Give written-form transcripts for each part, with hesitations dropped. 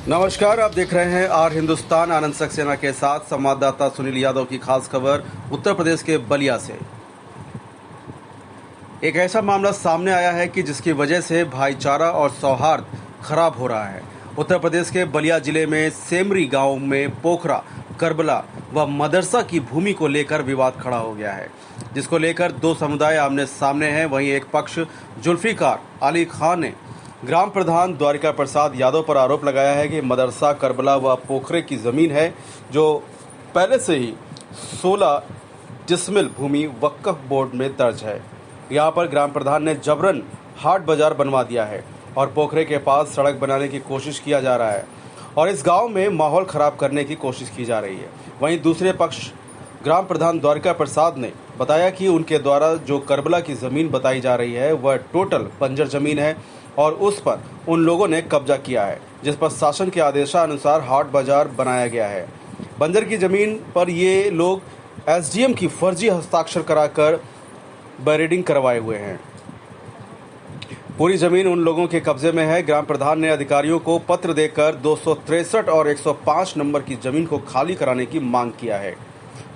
नमस्कार, आप देख रहे हैं आर हिंदुस्तान। आनंद सक्सेना के साथ संवाददाता सुनील यादव की खास खबर उत्तर प्रदेश के बलिया से। एक ऐसा मामला सामने आया है कि जिसकी वजह से भाईचारा और सौहार्द खराब हो रहा है। उत्तर प्रदेश के बलिया जिले में सेमरी गांव में पोखरा, करबला व मदरसा की भूमि को लेकर विवाद खड़ा हो गया है, जिसको लेकर दो समुदाय आमने सामने हैं। वहीं एक पक्ष जुल्फिकार अली खान ने ग्राम प्रधान द्वारिका प्रसाद यादव पर आरोप लगाया है कि मदरसा, करबला व पोखरे की जमीन है जो पहले से ही 16 डिसमिल भूमि वक्फ बोर्ड में दर्ज है। यहाँ पर ग्राम प्रधान ने जबरन हाट बाजार बनवा दिया है और पोखरे के पास सड़क बनाने की कोशिश किया जा रहा है और इस गांव में माहौल खराब करने की कोशिश की जा रही है। वहीं दूसरे पक्ष ग्राम प्रधान द्वारिका प्रसाद ने बताया कि उनके द्वारा जो करबला की ज़मीन बताई जा रही है वह टोटल बंजर ज़मीन है और उस पर उन लोगों ने कब्जा किया है, जिस पर शासन के आदेशानुसार हाट बाजार बनाया गया है। बंजर की ज़मीन पर ये लोग एसडीएम की फर्जी हस्ताक्षर कराकर बैरिडिंग करवाए हुए हैं। पूरी ज़मीन उन लोगों के कब्जे में है। ग्राम प्रधान ने अधिकारियों को पत्र देकर 263 और 105 नंबर की ज़मीन को खाली कराने की मांग किया है।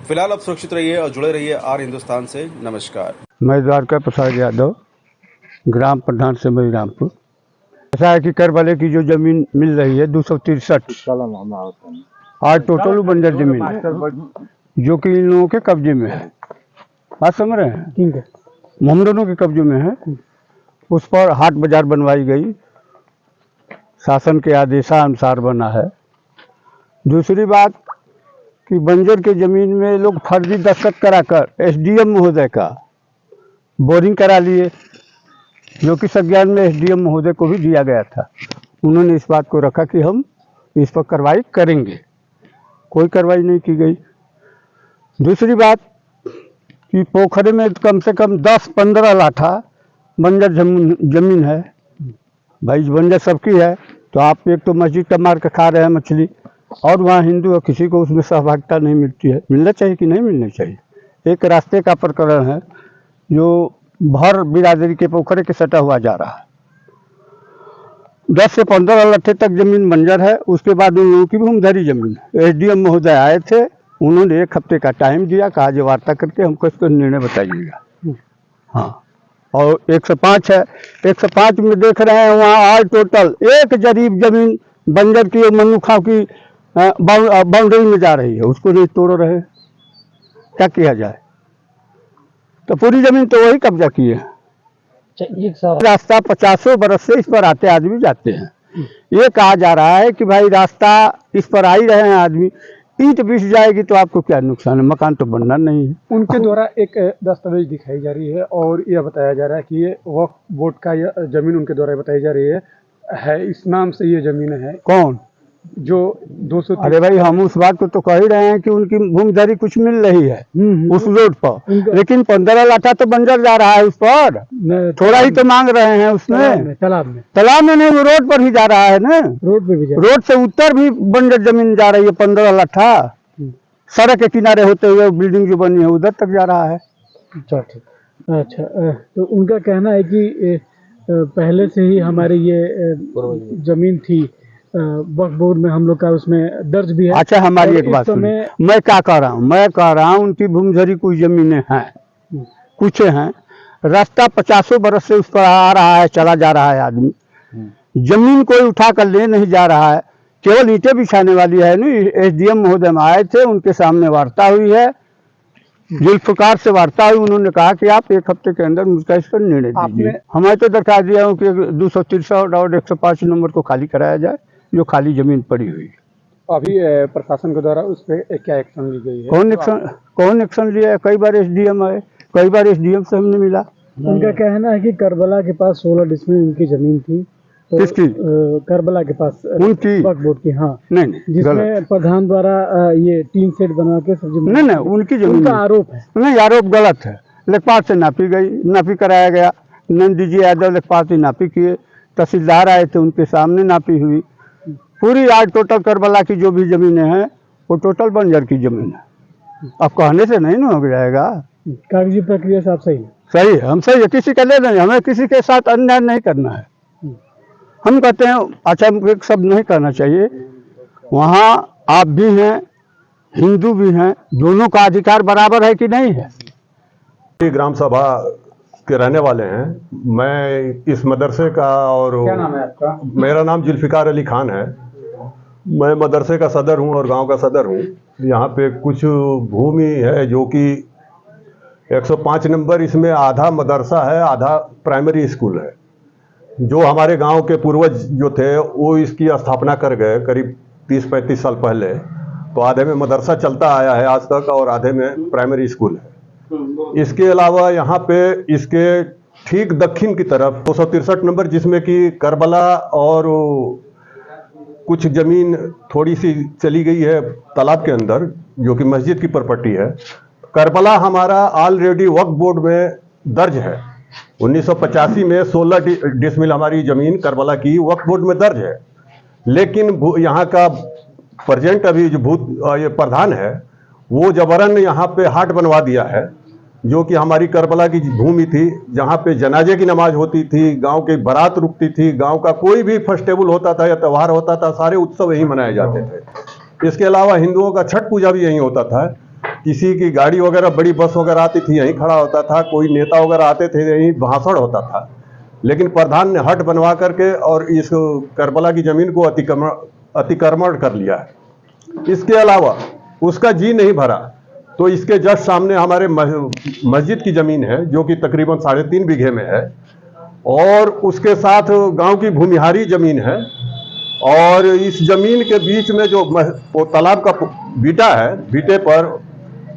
फिलहाल आप सुरक्षित रहिए और जुड़े रहिए आर हिंदुस्तान से। नमस्कार। मैं द्वारका प्रसाद यादव, ग्राम प्रधान से रामपुर। ऐसा है कि करबले की जो जमीन मिल रही है 263 आज टोटल बंजर जमीन है जो कि इन लोगों के कब्जे में है। बात समझ रहे हैं? ठीक है, हम दोनों के कब्जे में है। उस पर हाट बाजार बनवाई गई, शासन के आदेशानुसार बना है। दूसरी बात कि बंजर के जमीन में लोग फर्जी दस्तखत कराकर एसडीएम महोदय का बोरिंग करा लिए, जो कि संज्ञान में एसडीएम महोदय को भी दिया गया था। उन्होंने इस बात को रखा कि हम इस पर कार्रवाई करेंगे। कोई कार्रवाई नहीं की गई। दूसरी बात कि पोखरे में कम से कम 10-15 लाठा बंजर जमीन है। भाई बंजर सबकी है, तो आप एक तो मस्जिद का मार के खा रहे हैं मछली, और वहाँ हिंदू और किसी को उसमें सहभागिता नहीं मिलती है। मिलना चाहिए कि नहीं मिलना चाहिए? एक रास्ते का प्रकरण है जो भर बिरादरी के पोखरे के सटा हुआ जा रहा है। 10 से 15 लट्ठे तक जमीन बंजर है। उसके बाद उन लोगों की भूमिधरी जमीन है। एसडीएम महोदय आए थे, उन्होंने 1 हफ्ते का टाइम दिया, कहा जो वार्ता करके हमको इसको निर्णय बताइएगा। हाँ, और 105 है। 105 में देख रहे हैं वहाँ ऑल टोटल एक जरीब जमीन बंजर की मनुखा की बाउंड्री में जा रही है, उसको नहीं तोड़ रहे। क्या किया जाए? तो पूरी जमीन तो वही कब्जा किए हैं। रास्ता 50 बरस से इस पर आते आदमी जाते हैं। ये कहा जा रहा है कि भाई रास्ता इस पर आ ही रहे हैं आदमी, ईंट बिछ जाएगी तो आपको क्या नुकसान है? मकान तो बनना नहीं है। उनके द्वारा एक दस्तावेज दिखाई जा रही है और यह बताया जा रहा है कि ये वक्फ बोर्ड का यह जमीन उनके द्वारा बताई जा रही है इस नाम से ये जमीन है। कौन? जो 200। अरे भाई, हम उस बात को तो कह ही रहे हैं कि उनकी भूमिधरी कुछ मिल रही है उस रोड पर, लेकिन 15 लाठा तो बंजर जा रहा है उस पर। थोड़ा ही तो मांग रहे हैं उसमें। तालाब में नहीं, वो रोड पर ही जा रहा है ना। रोड पे भी रोड से उत्तर भी बंजर जमीन जा रही है 15 लाठा। सड़क के किनारे होते हुए बिल्डिंग जो बनी है उधर तक जा रहा है। अच्छा, तो उनका कहना है कि पहले से ही हमारी ये जमीन थी वक्फ बोर्ड में, हम लोग का उसमें दर्ज भी है। अच्छा, हमारी एक बात सुनिए, मैं क्या कह रहा हूँ? मैं कह रहा हूँ उनकी भूमिधरी कुछ जमीनें हैं, कुछ हैं। रास्ता 50 बरस से उस पर आ रहा है, चला जा रहा है आदमी। जमीन कोई उठा कर ले नहीं जा रहा है, केवल ईंटें बिछाने वाली है। नहीं, एसडीएम महोदय आए थे, उनके सामने वार्ता हुई है, जुल्फकार से वार्ता हुई। उन्होंने कहा कि आप 1 हफ्ते के अंदर मुझका इस पर निर्णय दीजिए। हमें तो दरखास्त दिया हूँ कि 263 और 105 नंबर को खाली कराया जाए, जो खाली जमीन पड़ी हुई। अभी प्रशासन के द्वारा उस पर क्या एक्शन ली गई है? कौन एक्शन लिया है? कई बार एसडीएम आए, कई बार एसडीएम से हमने मिला। उनका कहना है कि करबला के पास 16 डिसमिल उनकी जमीन थी। तो किसकी? करबला के पास उनकी वक्फ बोर्ड की। हाँ, नहीं, जिसमें प्रधान द्वारा ये टीन सेट बना के नहीं, उनकी जमीन का आरोप है। नहीं, आरोप गलत है। लेखपाल से नापी गई, नापी कराया गया। नंदी जी यादव लेखपाल से नापी किए, तहसीलदार आए थे, उनके सामने नापी हुई। पूरी आज टोटल करबला की जो भी जमीनें हैं वो टोटल बंजर की जमीन है। अब कहने से नहीं ना हो जाएगा। कागजी प्रक्रिया से आप सही है, हम सही है। किसी का ले नहीं, हमें किसी के साथ अन्याय नहीं करना है। हम कहते हैं अच्छा एक शब्द नहीं कहना चाहिए, वहाँ आप भी हैं, हिंदू भी हैं, दोनों का अधिकार बराबर है कि नहीं है। ये ग्राम सभा के रहने वाले हैं। मैं इस मदरसे का और क्या नाम है आपका? मेरा नाम जुल्फिकार अली खान है। मैं मदरसे का सदर हूं और गांव का सदर हूं। यहाँ पे कुछ भूमि है जो कि 105 नंबर, इसमें आधा मदरसा है, आधा प्राइमरी स्कूल है। जो हमारे गांव के पूर्वज जो थे वो इसकी स्थापना कर गए करीब 30-35 साल पहले। तो आधे में मदरसा चलता आया है आज तक और आधे में प्राइमरी स्कूल है। इसके अलावा यहाँ पे इसके ठीक दक्षिण की तरफ 263 नंबर, जिसमें कि करबला और कुछ जमीन थोड़ी सी चली गई है तालाब के अंदर, जो कि मस्जिद की प्रॉपर्टी है। करबला हमारा ऑलरेडी वक्फ बोर्ड में दर्ज है। 1985 में 16 डिसमिल हमारी जमीन करबला की वक्फ बोर्ड में दर्ज है। लेकिन यहाँ का प्रेजेंट अभी जो ये प्रधान है वो जबरन यहाँ पे हाट बनवा दिया है, जो कि हमारी करबला की भूमि थी, जहाँ पे जनाजे की नमाज होती थी, गांव की बारात रुकती थी, गांव का कोई भी फेस्टिवल होता था या त्यौहार होता था, सारे उत्सव यहीं मनाए जाते थे। इसके अलावा हिंदुओं का छठ पूजा भी यहीं होता था। किसी की गाड़ी वगैरह, बड़ी बस वगैरह आती थी, यहीं खड़ा होता था। कोई नेता वगैरह आते थे, यहीं भाषण होता था। लेकिन प्रधान ने हट बनवा करके और इस करबला की जमीन को अतिक्रमण कर लिया है। इसके अलावा उसका जी नहीं भरा तो इसके जस्ट सामने हमारे मस्जिद की जमीन है, जो कि तकरीबन 3.5 बीघे में है, और उसके साथ गांव की भूमिहारी जमीन है। और इस जमीन के बीच में जो वो तालाब का बीटा है, बीटे पर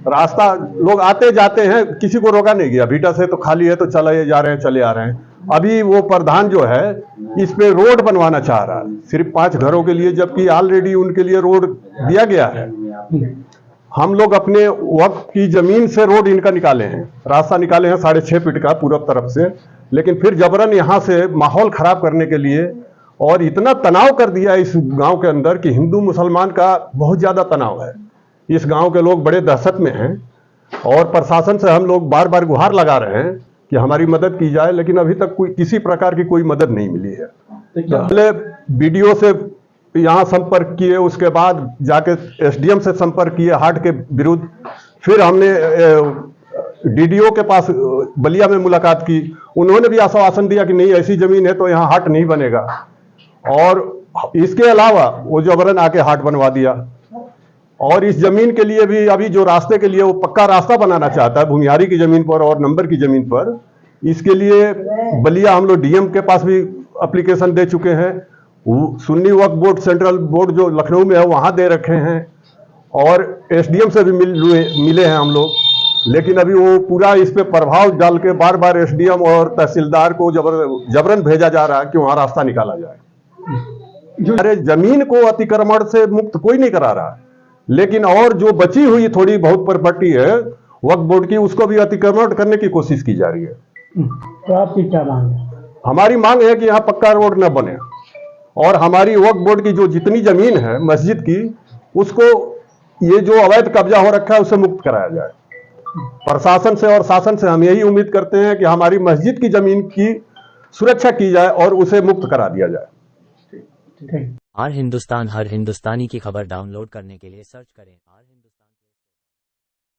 रास्ता लोग आते जाते हैं, किसी को रोका नहीं गया। बीटा से तो खाली है, तो चले जा रहे हैं, चले आ रहे हैं। अभी वो प्रधान जो है इस पे रोड बनवाना चाह रहा है, सिर्फ 5 घरों के लिए, जबकि ऑलरेडी उनके लिए रोड दिया गया है। हम लोग अपने वक्त की जमीन से रोड इनका निकाले हैं, रास्ता निकाले हैं 6.5 फीट का पूर्व तरफ से। लेकिन फिर जबरन यहाँ से माहौल खराब करने के लिए और इतना तनाव कर दिया इस गांव के अंदर कि हिंदू मुसलमान का बहुत ज़्यादा तनाव है। इस गांव के लोग बड़े दहशत में हैं और प्रशासन से हम लोग बार बार गुहार लगा रहे हैं कि हमारी मदद की जाए, लेकिन अभी तक किसी प्रकार की कोई मदद नहीं मिली है। पहले बीडीओ से यहाँ संपर्क किए, उसके बाद जाके एसडीएम से संपर्क किए हाट के विरुद्ध। फिर हमने डीडीओ के पास बलिया में मुलाकात की, उन्होंने भी आश्वासन दिया कि नहीं, ऐसी जमीन है तो यहाँ हाट नहीं बनेगा। और इसके अलावा वो जबरन आके हाट बनवा दिया। और इस जमीन के लिए भी अभी जो रास्ते के लिए वो पक्का रास्ता बनाना चाहता है भूमिहारी की जमीन पर और नंबर की जमीन पर, इसके लिए बलिया हम लोग डीएम के पास भी एप्लीकेशन दे चुके हैं। सुन्नी वक्फ बोर्ड, सेंट्रल बोर्ड जो लखनऊ में है, वहाँ दे रखे हैं, और एसडीएम से भी मिले हैं हम लोग। लेकिन अभी वो पूरा इस पे प्रभाव डाल के बार बार एसडीएम और तहसीलदार को जबरन भेजा जा रहा है कि वहाँ रास्ता निकाला जाए। अरे जमीन को अतिक्रमण से मुक्त कोई नहीं करा रहा, लेकिन और जो बची हुई थोड़ी बहुत प्रॉपर्टी है वक्फ बोर्ड की, उसको भी अतिक्रमण करने की कोशिश की जा रही है। तो आपकी क्या मांग है? हमारी मांग है कि यहाँ पक्का रोड न बने और हमारी वक्फ बोर्ड की जो जितनी जमीन है मस्जिद की, उसको ये जो अवैध कब्जा हो रखा है उसे मुक्त कराया जाए। प्रशासन से और शासन से हम यही उम्मीद करते हैं कि हमारी मस्जिद की जमीन की सुरक्षा की जाए और उसे मुक्त करा दिया जाए। हर हिंदुस्तान हर हिंदुस्तानी की खबर डाउनलोड करने के लिए सर्च करें